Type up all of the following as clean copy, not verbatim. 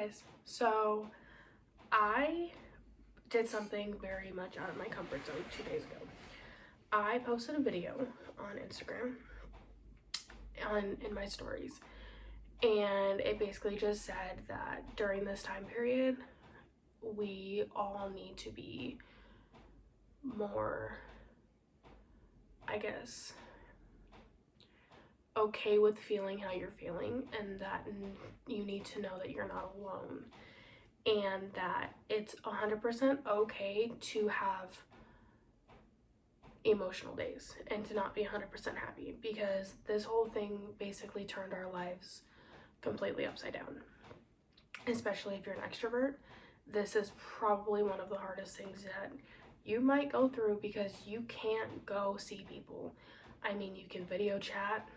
guys, so I did something very much out of my comfort zone 2 days ago. I posted a video on Instagram in my stories, and it basically just said that during this time period we all need to be more, I guess, okay with feeling how you're feeling, and that you need to know that you're not alone, and that it's 100% okay to have emotional days and to not be 100% happy, because this whole thing basically turned our lives completely upside down. Especially if you're an extrovert, this is probably one of the hardest things that you might go through, because you can't go see people. I mean, you can video chat,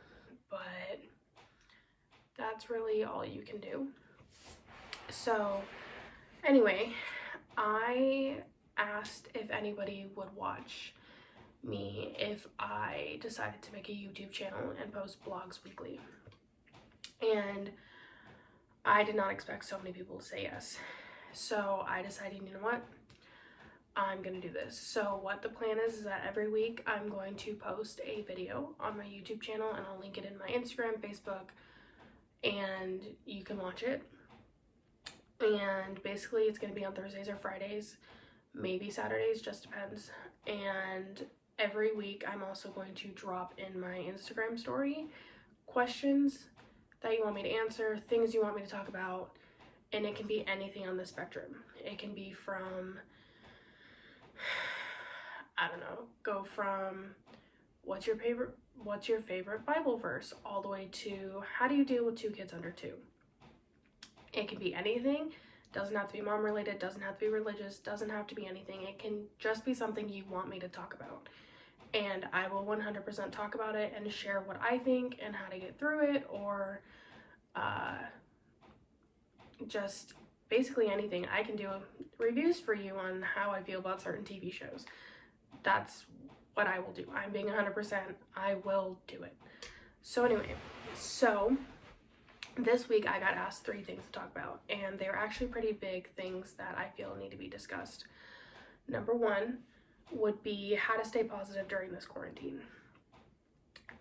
but that's really all you can do. So anyway, I asked if anybody would watch me if I decided to make a YouTube channel and post vlogs weekly. And I did not expect so many people to say yes. So I decided, you know what? I'm gonna do this. So what the plan is that every week I'm going to post a video on my YouTube channel, and I'll link it in my Instagram, Facebook, and you can watch it. And basically it's gonna be on Thursdays or Fridays, maybe Saturdays, just depends. And every week I'm also going to drop in my Instagram story questions that you want me to answer, things you want me to talk about, and it can be anything on the spectrum. It can be from, I don't know, go from what's your favorite Bible verse, all the way to how do you deal with 2 kids under 2. It can be anything. Doesn't have to be mom related, doesn't have to be religious, doesn't have to be anything. It can just be something you want me to talk about, and I will 100% talk about it and share what I think and how to get through it, or just basically anything. I can do reviews for you on how I feel about certain TV shows. That's what I will do. I'm being 100%, I will do it. So anyway, so this week I got asked 3 things to talk about, and they're actually pretty big things that I feel need to be discussed. Number 1 would be how to stay positive during this quarantine.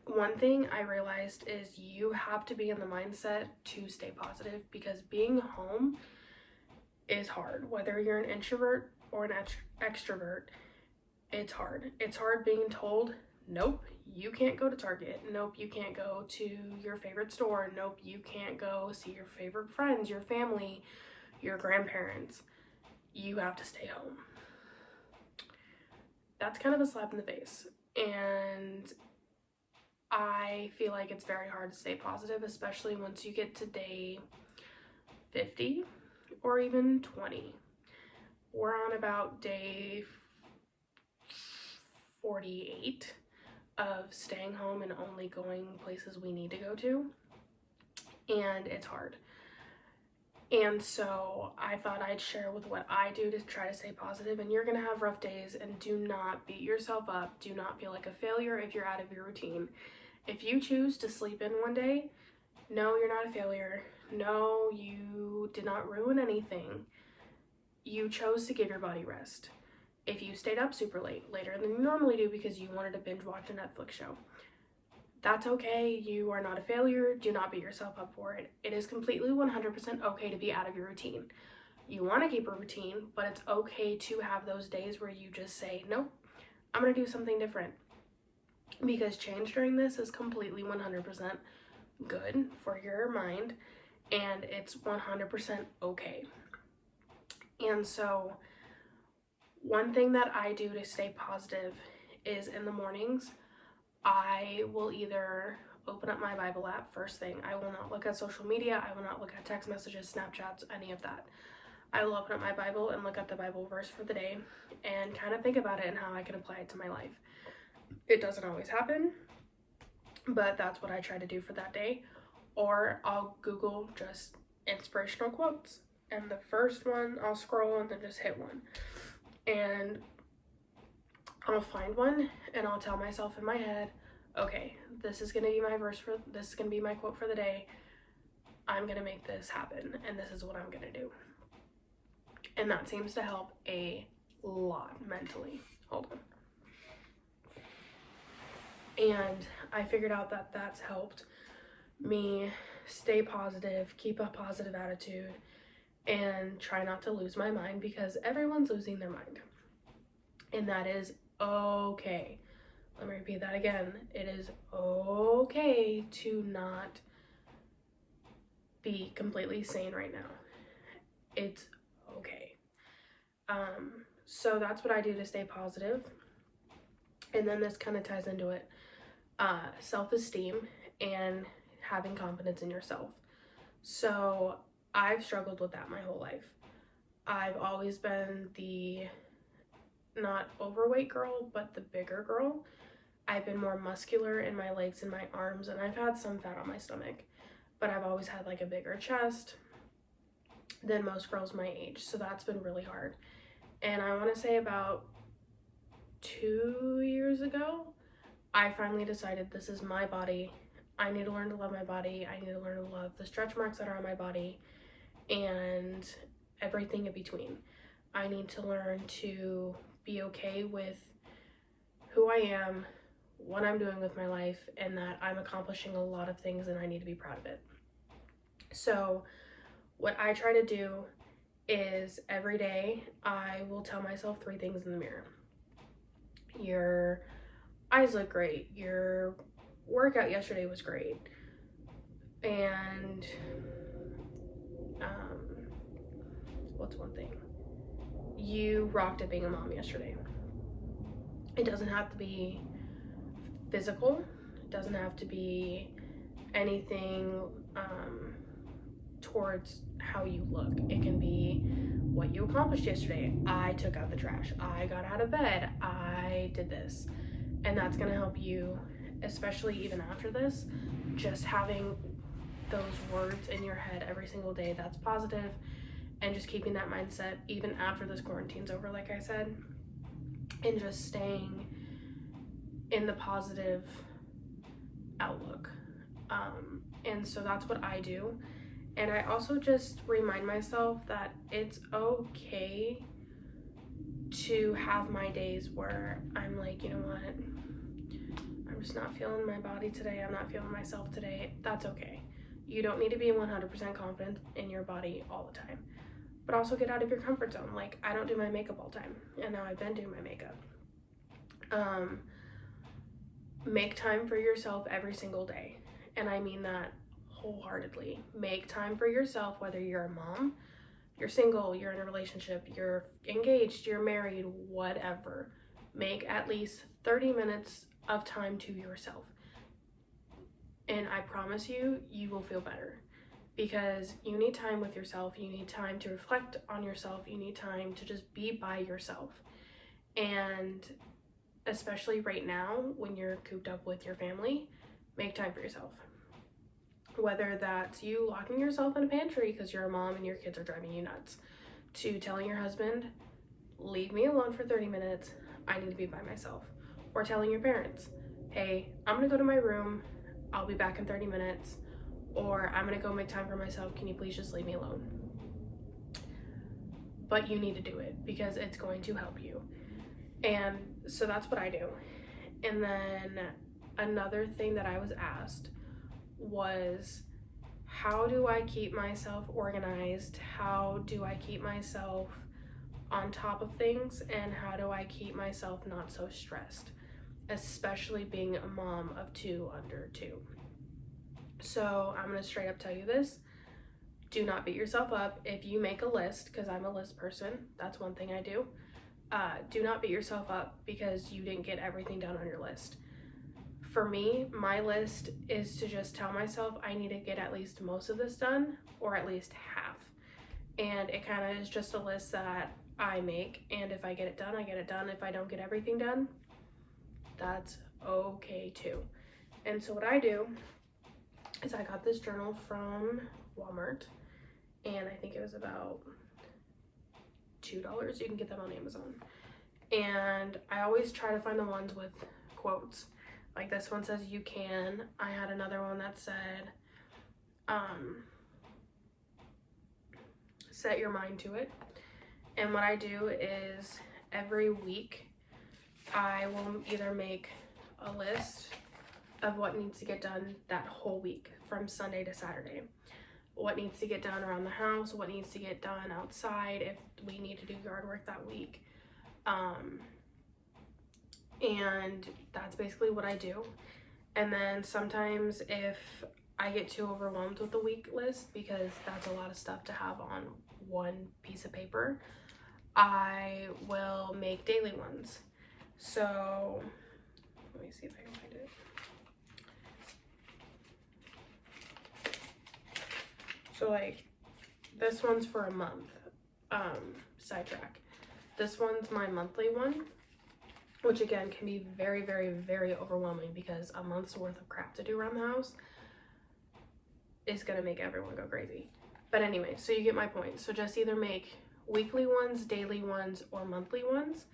One thing I realized is you have to be in the mindset to stay positive, because being home is hard. Whether you're an introvert or an extrovert, it's hard. It's hard being told, nope, you can't go to Target. Nope, you can't go to your favorite store. Nope, you can't go see your favorite friends, your family, your grandparents. You have to stay home. That's kind of a slap in the face. And I feel like it's very hard to stay positive, especially once you get to day 50 or even 20. We're on about day 48 of staying home and only going places we need to go to, and it's hard. And so I thought I'd share with what I do to try to stay positive. And you're gonna have rough days, and do not beat yourself up. Do not feel like a failure if you're out of your routine. If you choose to sleep in one day, no, you're not a failure. No, you did not ruin anything. You chose to give your body rest. If you stayed up super late, later than you normally do because you wanted to binge watch a Netflix show, that's okay. You are not a failure. Do not beat yourself up for it. It is completely 100% okay to be out of your routine. You want to keep a routine, but it's okay to have those days where you just say, nope, I'm going to do something different. Because change during this is completely 100% good for your mind, and it's 100% okay. And so one thing that I do to stay positive is in the mornings, I will either open up my Bible app first thing. I will not look at social media. I will not look at text messages, Snapchats, any of that. I will open up my Bible and look at the Bible verse for the day and kind of think about it and how I can apply it to my life. It doesn't always happen, but that's what I try to do for that day. Or I'll Google just inspirational quotes, and the first one I'll scroll and then just hit one, and I'll find one and I'll tell myself in my head, okay, this is gonna be my quote for the day. I'm gonna make this happen and this is what I'm gonna do. And that seems to help a lot mentally. Hold on. And I figured out that that's helped me stay positive, keep a positive attitude, and try not to lose my mind, because everyone's losing their mind. And that is okay. Let me repeat that again. It is okay to not be completely sane right now. It's okay. So that's what I do to stay positive. And then this kind of ties into it. Self-esteem and having confidence in yourself. So I've struggled with that my whole life. I've always been the not overweight girl, but the bigger girl. I've been more muscular in my legs and my arms, and I've had some fat on my stomach, but I've always had like a bigger chest than most girls my age. So that's been really hard. And I want to say about 2 years ago, I finally decided this is my body. I need to learn to love my body. I need to learn to love the stretch marks that are on my body and everything in between. I need to learn to be okay with who I am, what I'm doing with my life, and that I'm accomplishing a lot of things and I need to be proud of it. So what I try to do is every day I will tell myself 3 things in the mirror. Your eyes look great. Your workout yesterday was great. And what's one thing? You rocked at being a mom yesterday. It doesn't have to be physical. It doesn't have to be anything towards how you look. It can be what you accomplished yesterday. I took out the trash. I got out of bed. I did this. And that's going to help you, especially even after this, just having those words in your head every single day that's positive, and just keeping that mindset even after this quarantine's over, like I said, and just staying in the positive outlook. And so that's what I do. And I also just remind myself that it's okay to have my days where I'm like, you know what, I'm just not feeling my body today. I'm not feeling myself today. That's okay. You don't need to be 100% confident in your body all the time. But also get out of your comfort zone. Like, I don't do my makeup all the time, and now I've been doing my makeup. Make time for yourself every single day. And I mean that wholeheartedly. Make time for yourself, whether you're a mom, you're single, you're in a relationship, you're engaged, you're married, whatever. Make at least 30 minutes of time to yourself. And I promise you, you will feel better, because you need time with yourself. You need time to reflect on yourself. You need time to just be by yourself. And especially right now, when you're cooped up with your family, make time for yourself. Whether that's you locking yourself in a pantry because you're a mom and your kids are driving you nuts, to telling your husband, leave me alone for 30 minutes, I need to be by myself. Or telling your parents, hey, I'm gonna go to my room, I'll be back in 30 minutes. Or I'm gonna go make time for myself, can you please just leave me alone? But you need to do it because it's going to help you. And so that's what I do. And then another thing that I was asked was, how do I keep myself organized? How do I keep myself on top of things? And how do I keep myself not so stressed? Especially being a mom of 2 under 2. So I'm gonna straight up tell you this. Do not beat yourself up if you make a list, because I'm a list person. That's one thing I do. Do not beat yourself up because you didn't get everything done on your list. For me, my list is to just tell myself I need to get at least most of this done, or at least half. And it kind of is just a list that I make, and if I get it done, I get it done. If I don't get everything done, that's okay too. And so what I do is I got this journal from Walmart, and I think it was about $2. You can get them on Amazon. And I always try to find the ones with quotes. Like this one says, you can. I had another one that said, set your mind to it. And what I do is every week I will either make a list of what needs to get done that whole week from Sunday to Saturday. What needs to get done around the house, what needs to get done outside if we need to do yard work that week. And that's basically what I do. And then sometimes if I get too overwhelmed with the week list, because that's a lot of stuff to have on one piece of paper, I will make daily ones. So let me see if I can find it. So like this one's for a month, sidetrack. This one's my monthly one, which again can be very, very, very overwhelming because a month's worth of crap to do around the house is gonna make everyone go crazy. But anyway, so you get my point. So just either make weekly ones, daily ones, or monthly ones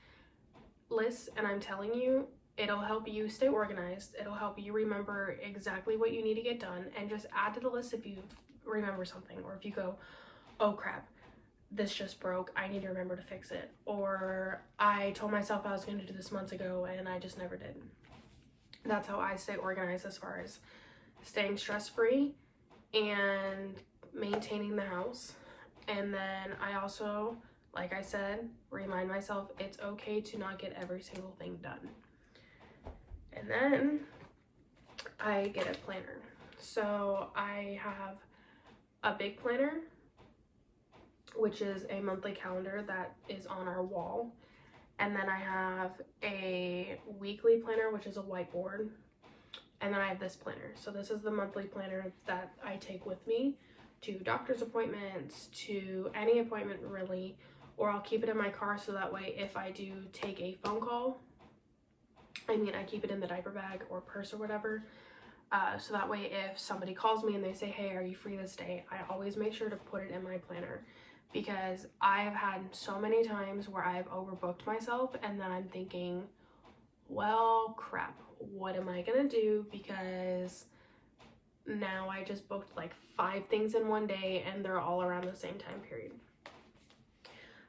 lists, and I'm telling you, it'll help you stay organized. It'll help you remember exactly what you need to get done, and just add to the list if you remember something, or if you go, oh crap, this just broke, I need to remember to fix it, or I told myself I was going to do this months ago and I just never did. That's how I stay organized as far as staying stress-free and maintaining the house. And then I also, like I said, remind myself it's okay to not get every single thing done. And then I get a planner. So I have a big planner, which is a monthly calendar that is on our wall. And then I have a weekly planner, which is a whiteboard. And then I have this planner. So this is the monthly planner that I take with me to doctor's appointments, to any appointment really, or I'll keep it in my car so that way if I do take a phone call, I keep it in the diaper bag or purse or whatever. So that way if somebody calls me and they say, hey, are you free this day? I always make sure to put it in my planner, because I have had so many times where I've overbooked myself and then I'm thinking, well, crap, what am I gonna do? Because now I just booked like 5 things in one day and they're all around the same time period.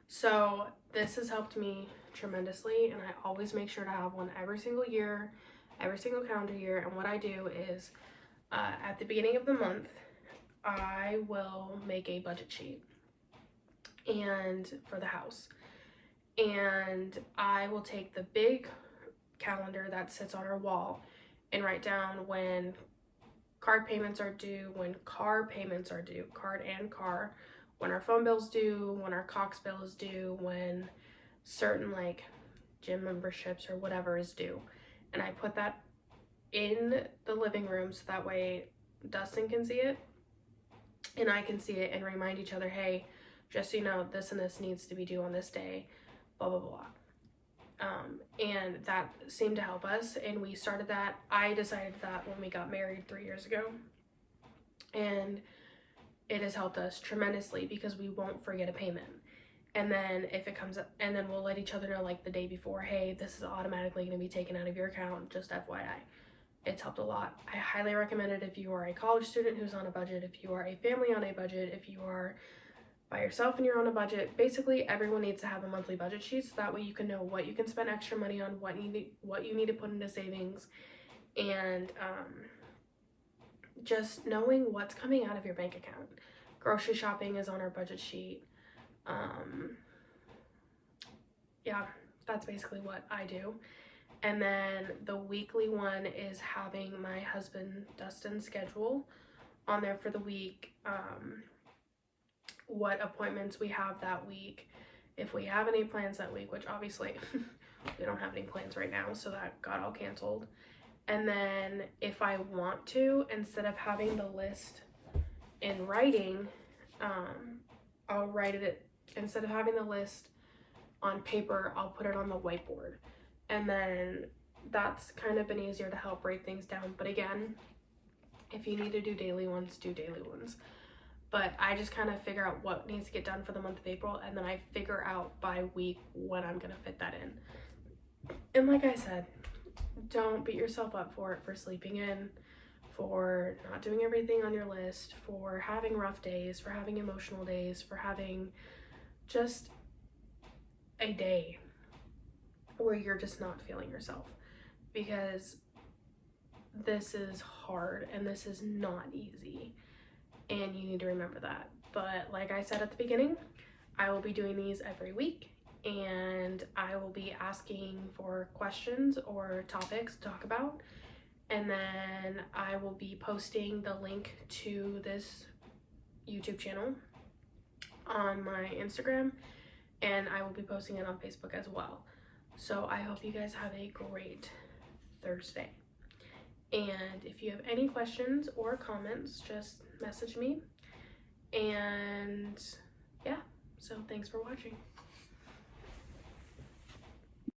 So this has helped me tremendously, and I always make sure to have one every single year, every single calendar year. And what I do is at the beginning of the month, I will make a budget sheet and for the house, and I will take the big calendar that sits on our wall and write down when card payments are due, when car payments are due, card and car, when our phone bill's due, when our Cox bill is due, when certain like gym memberships or whatever is due. And I put that in the living room so that way Dustin can see it and I can see it and remind each other, hey, just so you know, this and this needs to be due on this day, blah, blah, blah. And that seemed to help us, and we started that. I decided that when we got married 3 years ago, and it has helped us tremendously because we won't forget a payment. And then if it comes up, and then we'll let each other know like the day before, hey, this is automatically going to be taken out of your account, just FYI. It's helped a lot. I highly recommend it if you are a college student who's on a budget, if you are a family on a budget, if you are by yourself and you're on a budget. Basically everyone needs to have a monthly budget sheet so that way you can know what you can spend extra money on, what you need to put into savings, and just knowing what's coming out of your bank account. Grocery shopping is on our budget sheet. Yeah, that's basically what I do. And then the weekly one is having my husband Dustin's schedule on there for the week, what appointments we have that week, if we have any plans that week, which obviously we don't have any plans right now, so that got all canceled. And then if I want to, instead of having the list in writing, I'll write it, instead of having the list on paper, I'll put it on the whiteboard. And then that's kind of been easier to help break things down. But again, if you need to do daily ones, do daily ones. But I just kind of figure out what needs to get done for the month of April, and then I figure out by week when I'm gonna fit that in. And like I said, don't beat yourself up for it for sleeping in, for not doing everything on your list, for having rough days, for having emotional days, for having just a day where you're just not feeling yourself, because this is hard and this is not easy, and you need to remember that. But like I said at the beginning, I will be doing these every week, and I will be asking for questions or topics to talk about, and then I will be posting the link to this YouTube channel on my Instagram, and I will be posting it on Facebook as well. So I hope you guys have a great Thursday. And if you have any questions or comments, just message me. And yeah, so thanks for watching.